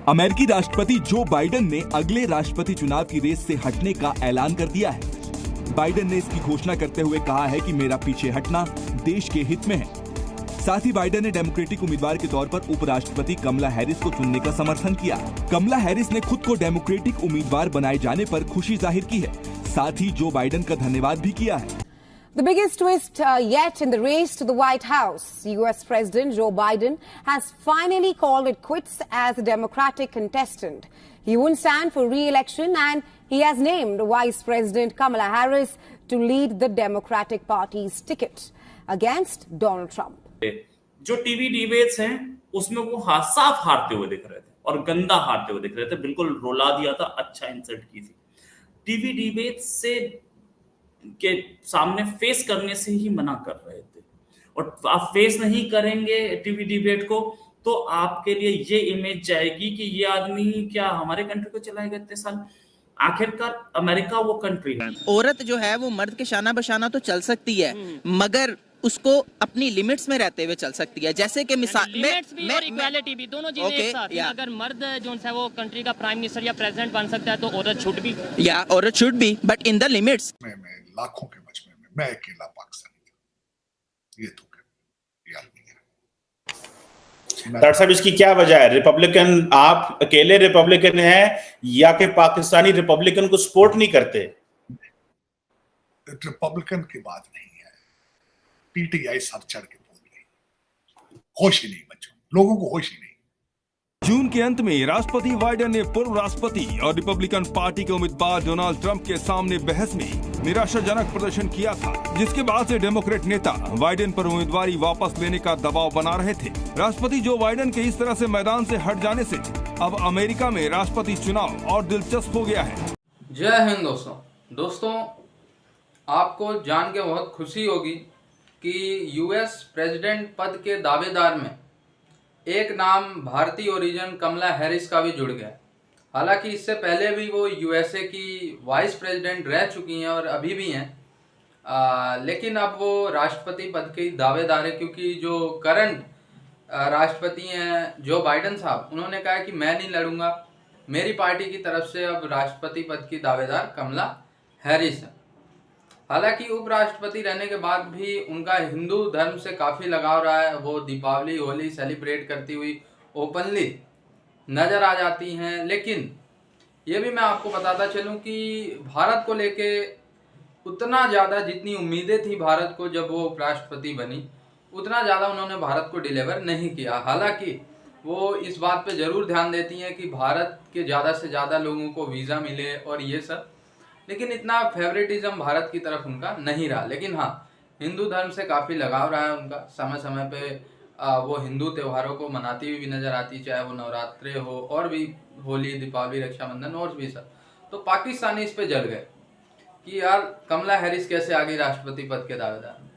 अमेरिकी राष्ट्रपति Joe Biden ने अगले राष्ट्रपति चुनाव की रेस से हटने का ऐलान कर दिया है। बाइडेन ने इसकी घोषणा करते हुए कहा है कि मेरा पीछे हटना देश के हित में है। साथ ही बाइडेन ने डेमोक्रेटिक उम्मीदवार के तौर पर उपराष्ट्रपति कमला हैरिस को चुनने का समर्थन किया। कमला हैरिस ने खुद को डेमोक्रेटिक उम्मीदवार बनाए जाने पर खुशी जाहिर की है। साथ ही जो बाइडेन का धन्यवाद भी किया है। The biggest twist yet in the race to the White House. U.S. President Joe Biden has finally called it quits as a Democratic contestant. He won't stand for re-election and he has named Vice President Kamala Harris to lead the Democratic Party's ticket against Donald Trump. जो TV debates हैं उसमें वो साफ हारते हुए दिख रहे थे और गंदा हारते हुए दिख रहे थे। बिल्कुल रुला दिया था, अच्छा इंसल्ट की थी। टीवी डिबेट्स से के सामने फेस करने से ही मना कर रहे थे और आप फेस नहीं करेंगे टीवी डिबेट को तो आपके लिए ये इमेज जाएगी कि ये आदमी क्या हमारे कंट्री को चलाएगा इतने साल। आखिरकार अमेरिका वो कंट्री है। औरत जो है वो मर्द के शाना बशाना तो चल सकती है मगर उसको अपनी लिमिट्स में रहते हुए चल सकती है। जैसे कि मिसाल लिमिट्स भी और इक्वालिटी भी दोनों चीजें एक साथ हैं। अगर मर्द जो है वो कंट्री का प्राइम मिनिस्टर या प्रेसिडेंट बन सकता है तो औरत शुड भी औरत शुड भी बट इन द लिमिट्स। मैं लाखों के मजमे में मैं अकेला पाकिस्तानी, ये तो डॉक्टर साहब इसकी क्या वजह है? रिपब्लिकन आप अकेले रिपब्लिकन हैं या कि पाकिस्तानी रिपब्लिकन को सपोर्ट नहीं करते? रिपब्लिकन की बात नहीं है, पीटीआई सर चढ़ के बोल रही, होश ही नहीं बच्चों, लोगों को होश ही नहीं। जून के अंत में राष्ट्रपति बाइडेन ने पूर्व राष्ट्रपति और रिपब्लिकन पार्टी के उम्मीदवार डोनाल्ड ट्रंप के सामने बहस में निराशाजनक प्रदर्शन किया था, जिसके बाद से डेमोक्रेट नेता बाइडेन पर उम्मीदवारी वापस लेने का दबाव बना रहे थे। राष्ट्रपति जो बाइडेन के इस तरह से मैदान से हट जाने से अब अमेरिका में राष्ट्रपति चुनाव और दिलचस्प हो गया है। जय हिंद दोस्तों, आपको जान के बहुत खुशी होगी कि यूएस प्रेसिडेंट पद के दावेदार में एक नाम भारतीय ओरिजिन कमला हैरिस का भी जुड़ गया। हालांकि इससे पहले भी वो यूएसए की वाइस प्रेसिडेंट रह चुकी हैं और अभी भी हैं, लेकिन अब वो राष्ट्रपति पद की दावेदार है क्योंकि जो करंट राष्ट्रपति हैं जो बाइडेन साहब, उन्होंने कहा कि मैं नहीं लड़ूंगा, मेरी पार्टी की तरफ से अब राष्ट्रपति पद की दावेदार कमला हैरिस है। हालांकि उपराष्ट्रपति रहने के बाद भी उनका हिंदू धर्म से काफ़ी लगाव रहा है। वो दीपावली होली सेलिब्रेट करती हुई ओपनली नज़र आ जाती हैं। लेकिन ये भी मैं आपको बताता चलूं कि भारत को लेके उतना ज़्यादा जितनी उम्मीदें थी भारत को जब वो उपराष्ट्रपति बनी, उतना ज़्यादा उन्होंने भारत को डिलीवर नहीं किया। हालांकि वो इस बात पे ज़रूर ध्यान देती हैं कि भारत के ज़्यादा से ज़्यादा लोगों को वीज़ा मिले और ये सब, लेकिन इतना फेवरेटिज्म भारत की तरफ उनका नहीं रहा। लेकिन हाँ, हिंदू धर्म से काफ़ी लगाव रहा है उनका। समय समय पे वो हिंदू त्योहारों को मनाती हुई भी नज़र आती, चाहे वो नवरात्रे हो और भी होली, दीपावली, रक्षाबंधन और भी सब। तो पाकिस्तानी इस पे जल गए कि यार कमला हैरिस कैसे आ गई राष्ट्रपति पद के दावेदार में,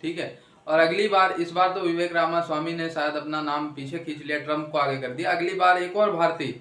ठीक है। और अगली बार, इस बार तो विवेक रामास्वामी ने शायद अपना नाम पीछे खींच लिया, ट्रंप को आगे कर दिया। अगली बार एक और भारतीय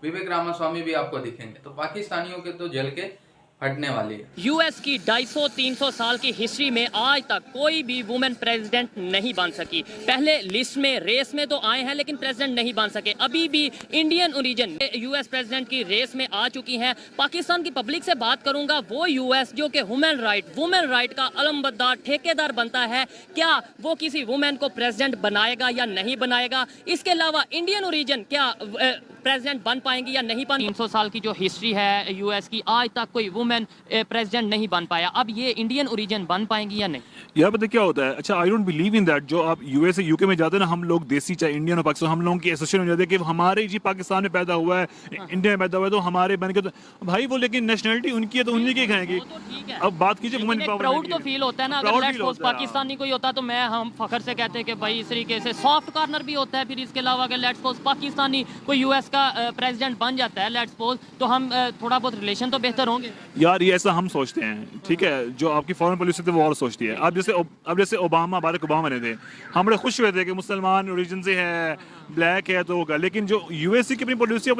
विवेक रामास्वामी भी आपको दिखेंगे। तो पाकिस्तानियों के तो जल के हटने वाली है। यूएस की 250-300 साल की हिस्ट्री में आज तक कोई भी वुमेन प्रेसिडेंट नहीं बन सकी। पहले लिस्ट में रेस में तो आए हैं लेकिन प्रेसिडेंट नहीं बन सके। अभी भी इंडियन ओरिजिन यूएस प्रेसिडेंट की रेस में आ चुकी हैं। पाकिस्तान की पब्लिक से बात करूंगा, वो यूएस जो कि वुमेन राइट का अलमबरदार ठेकेदार बनता है, क्या वो किसी वुमेन को प्रेसिडेंट बनाएगा या नहीं बनाएगा? इसके अलावा इंडियन ओरिजिन क्या प्रेसिडेंट बन पाएंगे या नहीं पाएंगे? 300 साल की जो हिस्ट्री है यूएस की, आज तक कोई वुमेन प्रेसिडेंट नहीं बन पाया। अब ये इंडियन ओरिजिन बन पाएंगी या नहीं? यार पता क्या होता है, अच्छा I don't believe in that. जो आप यूएस यूके में जाते हैं ना, हम लोग देसी चाहे इंडियन और पाकिस्तान, हम लोगों की एसोसिएशन हो जाती है कि हमारे जी पाकिस्तान में पैदा हुआ है, इंडिया में पैदा हुआ है तो हमारे बन के, तो भाई वो लेकिन नेशनलिटी उनकी है तो उन्हीं की खाएंगी। अब बात कीजिए वुमेन पावर, प्राउड तो फील होता है ना। अगर लेट्स सपोज पाकिस्तानी कोई होता तो हम फखर से कहते हैं कि भाई इस तरीके से सॉफ्ट कॉर्नर भी होता है। फिर इसके अलावा अगर लेट्स सपोज पाकिस्तानी कोई यूएस का प्रेसिडेंट बन जाता है लेट्स सपोज, तो हम थोड़ा बहुत रिलेशन तो बेहतर होंगे। यार ये ऐसा हम सोचते हैं, ठीक है, जो आपकी फॉरेन पॉलिसी थी वो और सोचती है। अब जैसे बाराक ओबामा ने थे, हम बड़े खुश हुए थे कि मुसलमान ओरिजिन से है, ब्लैक है तो होगा, लेकिन जो यूएसए की अपनी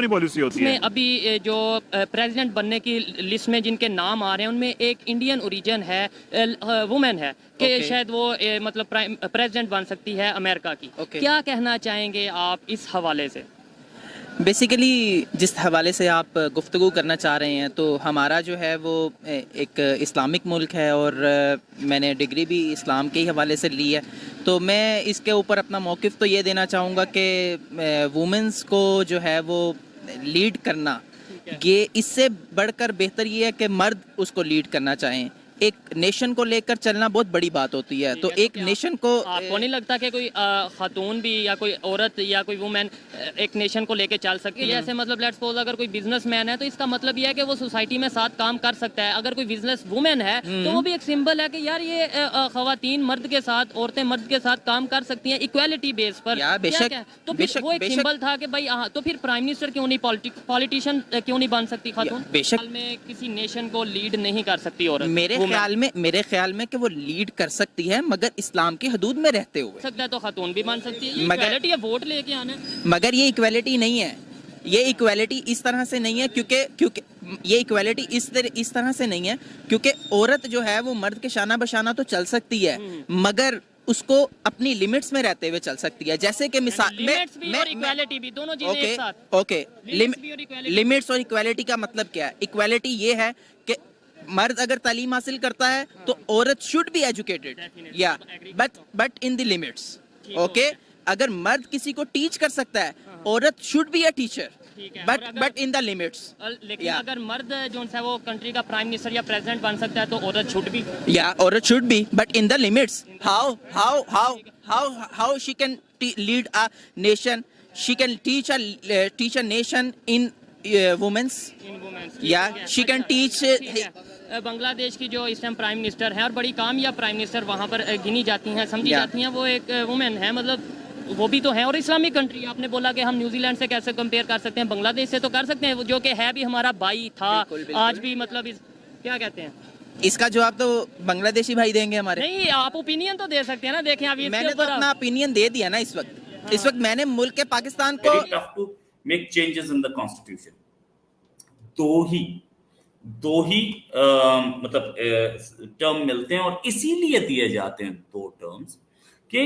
पॉलिसी होती है। अभी जो प्रेसिडेंट बनने की लिस्ट में जिनके नाम आ रहे हैं उनमें एक इंडियन ओरिजिन है, वुमेन है कि शायद वो मतलब प्रेसिडेंट बन सकती है अमेरिका की। क्या कहना चाहेंगे आप इस हवाले से? बेसिकली जिस हवाले से आप गुफ्तगू करना चाह रहे हैं, तो हमारा जो है वो एक इस्लामिक मुल्क है और मैंने डिग्री भी इस्लाम के ही हवाले से ली है। तो मैं इसके ऊपर अपना मौक़िफ़ तो ये देना चाहूँगा कि वुमेंस को जो है वो लीड करना, ये इससे बढ़कर बेहतर ये है कि मर्द उसको लीड करना चाहें। एक नेशन को लेकर चलना बहुत बड़ी बात होती है। तो एक नेशन को, आपको नहीं लगता कि कोई खातून भी या कोई औरत या कोई वुमेन एक नेशन को लेकर चल सकती है? जैसे मतलब लेट्स सपोज अगर कोई बिजनेसमैन है तो इसका मतलब ये है कि वो सोसाइटी में साथ काम कर सकता है। अगर कोई बिजनेस वुमेन है तो वो भी एक सिंबल है कि यार ये खवातीन मर्द के साथ, औरतें मर्द के साथ काम कर सकती हैं इक्वालिटी बेस पर। बेशक, तो फिर वो एक सिंबल था कि भाई तो फिर प्राइम मिनिस्टर क्यों नहीं, पॉलिटिशियन क्यों नहीं बन सकती खातून? बेशक में किसी नेशन को लीड नहीं कर सकती औरत। मेरे ख्याल में कि वो लीड कर सकती है, मगर इस्लाम की हदूद में रहते हुए। सकता है तो खातून भी बन सकती है, इक्वालिटी है, वोट लेके आना है। मगर ये इक्वालिटी नहीं है, ये इक्वालिटी इस तरह से नहीं है, क्योंकि ये इक्वालिटी इस तरह से नहीं है क्योंकि औरत जो है वो मर्द के शाना बशाना तो चल सकती है, मगर उसको अपनी लिमिट्स में रहते हुए चल सकती है। जैसे कि मिसाल इक्वालिटी भी दोनों चीजें एक साथ। ओके, लिमिट्स और इक्वालिटी का मतलब क्या है? इक्वालिटी ये है कि मर्द अगर तालीम हासिल करता है तो औरत शुड बी एजुकेटेड, या but in the limits. Okay, अगर मर्द किसी को टीच कर सकता है, औरत should be a teacher, but in the limits. लेकिन अगर मर्द जो है वो कंट्री का प्राइम मिनिस्टर या प्रेसिडेंट बन सकता है तो औरत शुड भी, औरत should be, but in the limits. How she can lead a nation, she can teach a nation in women's, या शी कैन टीच। बांग्लादेश की जो इस टाइम प्राइम मिनिस्टर है और बड़ी कामयाब प्राइम मिनिस्टर वहाँ पर गिनी जाती हैं, समझी जाती हैं, वो एक वुमेन है, मतलब वो भी तो है। और इस्लामिक कंट्री, आपने बोला कि हम न्यूजीलैंड से कैसे कंपेयर कर सकते हैं, बांग्लादेश से तो कर सकते हैं, जो कि है भी हमारा भाई था, आज भी, मतलब क्या कहते हैं, इसका जवाब तो बांग्लादेशी भाई देंगे हमारे। नहीं, आप ओपिनियन तो दे सकते हैं ना। देखें अभी मैंने तो अपना ओपिनियन दे दिया ना इस वक्त मैंने मुल्क के पाकिस्तान को make changes in the constitution. दो ही मतलब टर्म मिलते हैं और इसीलिए दिए जाते हैं दो टर्म्स कि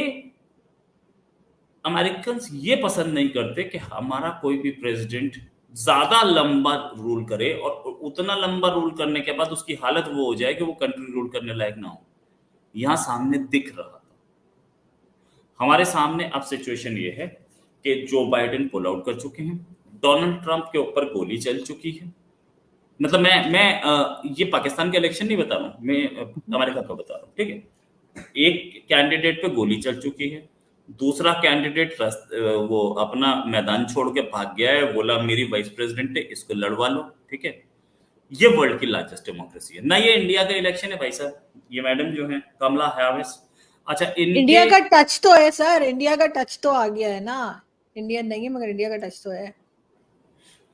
अमेरिकन ये पसंद नहीं करते कि हमारा कोई भी प्रेसिडेंट ज्यादा लंबा रूल करे और उतना लंबा रूल करने के बाद उसकी हालत वो हो जाए कि वो कंट्री रूल करने लायक ना हो। यहां सामने दिख रहा था, हमारे सामने अब सिचुएशन ये है कि जो बाइडेन पुल आउट कर चुके हैं, डोनाल्ड ट्रंप के ऊपर गोली चल चुकी है। मतलब मैं ये पाकिस्तान के इलेक्शन नहीं बता रहा हूं, मैं अमेरिका का बता रहा हूं, ठीक है। एक कैंडिडेट पे गोली चल चुकी है, दूसरा कैंडिडेट वो अपना मैदान छोड़ के भाग गया है, बोला मेरी वाइस प्रेसिडेंट है, इसको लड़वा लो, ठीक है। ये वर्ल्ड की लार्जेस्ट डेमोक्रेसी है ना, ये इंडिया का इलेक्शन है भाई साहब। ये मैडम जो है कमला हैरिस, अच्छा इंडिया का टच तो है सर, इंडिया का टच तो आ गया है ना, इंडियन नहीं है मगर इंडिया का टच तो है।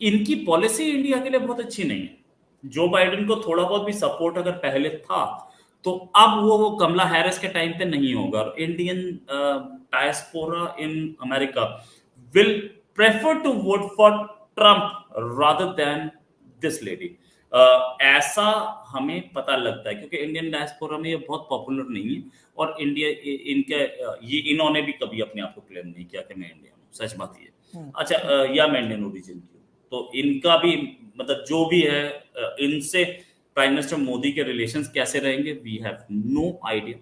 इनकी पॉलिसी इंडिया के लिए बहुत अच्छी नहीं है। जो बाइडेन को थोड़ा बहुत भी सपोर्ट अगर पहले था तो अब वो कमला हैरिस के टाइम पे नहीं होगा। Indian diaspora in America will prefer to vote for Trump rather than this lady. ऐसा हमें पता लगता है क्योंकि इंडियन डायस्पोरा में ये बहुत पॉपुलर नहीं है और इन्होंने भी कभी अपने आप को क्लेम नहीं किया कि मैं इंडियन हूँ, सच बात ये। अच्छा, या मैं इंडियन ओरिजिन की हूँ, तो इनका भी मतलब जो भी है, इनसे प्राइम मिनिस्टर मोदी के रिलेशंस कैसे रहेंगे, we have no idea.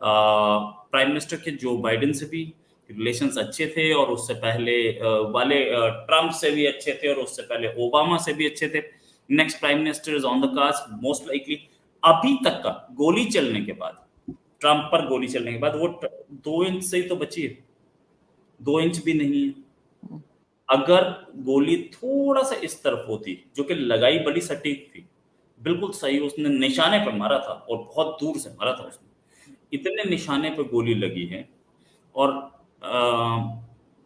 Prime minister के जो बाइडेन से भी रिलेशंस अच्छे थे और उससे पहले वाले ट्रंप से भी अच्छे थे और उससे पहले ओबामा से भी अच्छे थे। Next prime minister is on the cards most likely. अभी तक का गोली चलने के बाद, ट्रंप पर गोली चलने के बाद वो 2 इंच से ही तो बची है, 2 इंच भी नहीं है। अगर गोली थोड़ा सा इस तरफ होती, जो कि लगाई बड़ी सटीक थी, बिल्कुल सही, उसने निशाने पर मारा था और बहुत दूर से मारा था उसने, इतने निशाने पर गोली लगी है। और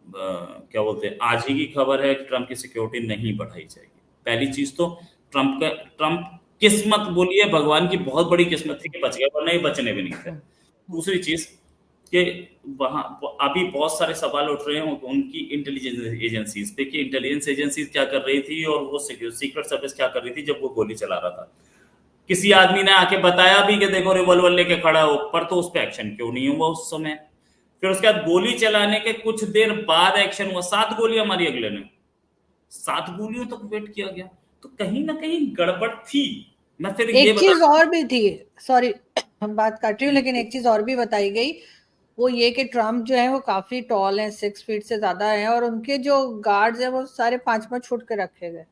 क्या बोलते हैं, आज ही की खबर है कि ट्रंप की सिक्योरिटी नहीं बढ़ाई जाएगी। पहली चीज तो ट्रंप किस्मत बोलिए, भगवान की बहुत बड़ी किस्मत थी कि बच गए, वरना ही बचने भी नहीं थे। दूसरी चीज कि वहां अभी बहुत सारे सवाल उठ रहे हैं उनकी इंटेलिजेंस एजेंसीज पे कि इंटेलिजेंस एजेंसीज क्या कर रही थी और वो सीक्रेट सर्विस क्या कर रही थी जब वो गोली चला रहा था। किसी आदमी ने आके बताया भी कि देखो रिवॉल्वर लेके खड़ा हो, पर तो उस पर एक्शन क्यों नहीं हुआ उस समय। फिर उसके बाद गोली चलाने के कुछ देर बाद एक्शन हुआ, 7 गोलियां मारी अगले ने, 7 गोलियों तक वेट किया गया, तो कहीं ना कहीं गड़बड़ थी। मैं फिर एक चीज और भी थी, सॉरी हम बात काट रही हूँ, लेकिन एक चीज और भी बताई गई, वो ये कि ट्रम्प जो है वो काफी टॉल हैं, 6 फीट से ज्यादा हैं, और उनके जो गार्ड्स हैं वो सारे 5-5 फुट के रखे गए।